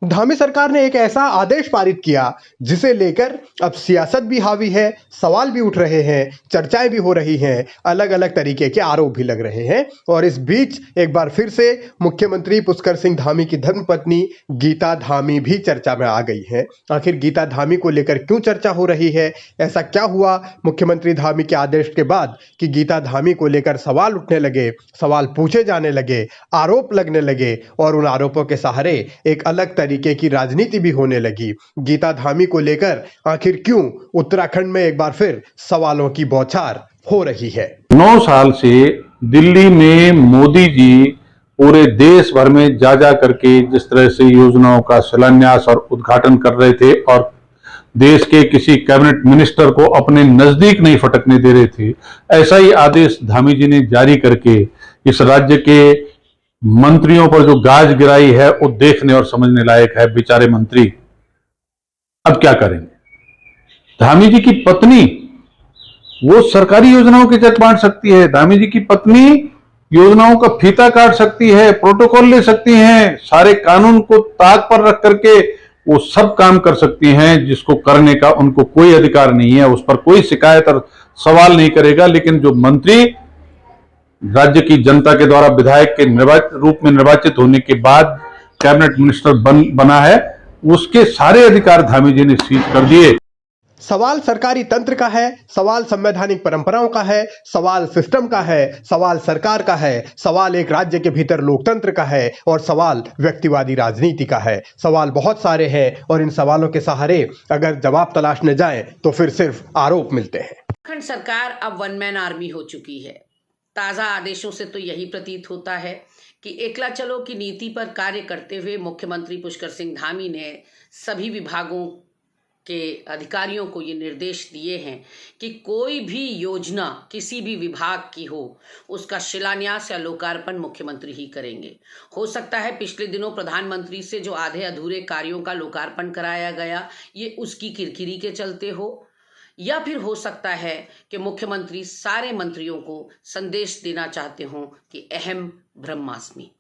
धामी सरकार ने एक ऐसा आदेश पारित किया जिसे लेकर अब सियासत भी हावी है, सवाल भी उठ रहे हैं, चर्चाएं भी हो रही हैं, अलग अलग तरीके के आरोप भी लग रहे हैं। और इस बीच एक बार फिर से मुख्यमंत्री पुष्कर सिंह धामी की धर्मपत्नी गीता धामी भी चर्चा में आ गई है। आखिर गीता धामी को लेकर क्यों चर्चा हो रही है? ऐसा क्या हुआ मुख्यमंत्री धामी के आदेश के बाद कि गीता धामी को लेकर सवाल उठने लगे, सवाल पूछे जाने लगे, आरोप लगने लगे और उन आरोपों के सहारे एक अलग तरीके की राजनीति भी होने लगी। गीता धामी को लेकर आखिर क्यों उत्तराखंड में एक बार फिर सवालों की बौछार हो रही है। 9 साल से दिल्ली में मोदी जी पूरे देश भर में जा करके जिस तरह से योजनाओं का शिलान्यास और उद्घाटन कर रहे थे और देश के किसी कैबिनेट मिनिस्टर को अपने नजदीक नहीं फटकने दे रहे थे, ऐसा ही आदेश धामी जी ने जारी करके इस राज्य के मंत्रियों पर जो गाज गिराई है वो देखने और समझने लायक है। बेचारे मंत्री अब क्या करेंगे? धामी जी की पत्नी वो सरकारी योजनाओं के चेक बांट सकती है, धामी जी की पत्नी योजनाओं का फीता काट सकती है, प्रोटोकॉल ले सकती हैं, सारे कानून को ताक पर रख करके वो सब काम कर सकती हैं जिसको करने का उनको कोई अधिकार नहीं है। उस पर कोई शिकायत और सवाल नहीं करेगा। लेकिन जो मंत्री राज्य की जनता के द्वारा विधायक के रूप में निर्वाचित होने के बाद कैबिनेट मिनिस्टर बना है, उसके सारे अधिकार धामी जी ने सीज कर दिए। सवाल सरकारी तंत्र का है, सवाल संवैधानिक परंपराओं का है, सवाल सिस्टम का है, सवाल सरकार का है, सवाल एक राज्य के भीतर लोकतंत्र का है और सवाल व्यक्तिवादी राजनीति का है। सवाल बहुत सारे हैं और इन सवालों के सहारे अगर जवाब तलाशने जाएं तो फिर सिर्फ आरोप मिलते हैं। उत्तराखंड सरकार अब वन मैन आर्मी हो चुकी है। ताज़ा आदेशों से तो यही प्रतीत होता है कि एकला चलो की नीति पर कार्य करते हुए मुख्यमंत्री पुष्कर सिंह धामी ने सभी विभागों के अधिकारियों को ये निर्देश दिए हैं कि कोई भी योजना किसी भी विभाग की हो उसका शिलान्यास या लोकार्पण मुख्यमंत्री ही करेंगे। हो सकता है पिछले दिनों प्रधानमंत्री से जो आधे अधूरे कार्यों का लोकार्पण कराया गया ये उसकी किरकिरी के चलते हो, या फिर हो सकता है कि मुख्यमंत्री सारे मंत्रियों को संदेश देना चाहते हों कि अहम ब्रह्मास्मि।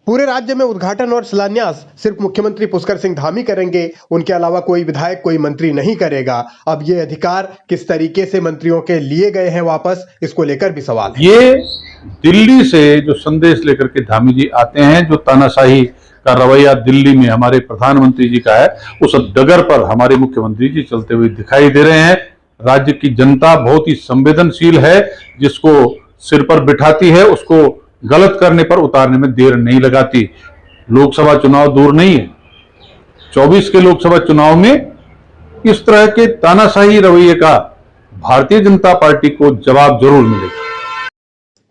पूरे राज्य में उद्घाटन और शिलान्यास सिर्फ मुख्यमंत्री पुष्कर सिंह धामी करेंगे, उनके अलावा कोई विधायक कोई मंत्री नहीं करेगा। अब ये अधिकार किस तरीके से मंत्रियों के लिए गए हैं वापस, इसको लेकर भी सवाल है। ये दिल्ली से जो संदेश लेकर के धामी जी आते हैं, जो तानाशाही का रवैया दिल्ली में हमारे प्रधानमंत्री जी का है, उस डगर पर हमारे मुख्यमंत्री जी चलते हुए दिखाई दे रहे हैं। राज्य की जनता बहुत ही संवेदनशील है, जिसको सिर पर बिठाती है उसको गलत करने पर उतारने में देर नहीं लगाती। लोकसभा चुनाव दूर नहीं है, 24 के लोकसभा चुनाव में इस तरह के तानाशाही रवैये का भारतीय जनता पार्टी को जवाब जरूर मिलेगा।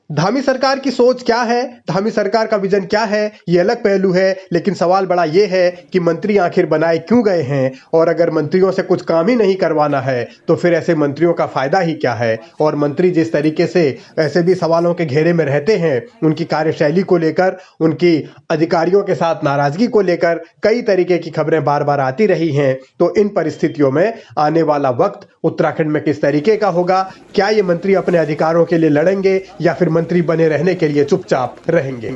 धामी सरकार की सोच क्या है, धामी सरकार का विजन क्या है, ये अलग पहलू है। लेकिन सवाल बड़ा ये है कि मंत्री आखिर बनाए क्यों गए हैं, और अगर मंत्रियों से कुछ काम ही नहीं करवाना है तो फिर ऐसे मंत्रियों का फायदा ही क्या है। और मंत्री जिस तरीके से ऐसे भी सवालों के घेरे में रहते हैं, उनकी कार्यशैली को लेकर, उनकी अधिकारियों के साथ नाराजगी को लेकर कई तरीके की खबरें बार बार आती रही हैं। तो इन परिस्थितियों में आने वाला वक्त उत्तराखंड में किस तरीके का होगा? क्या ये मंत्री अपने अधिकारों के लिए लड़ेंगे या फिर मंत्री बने रहने के लिए चुपचाप रहेंगे?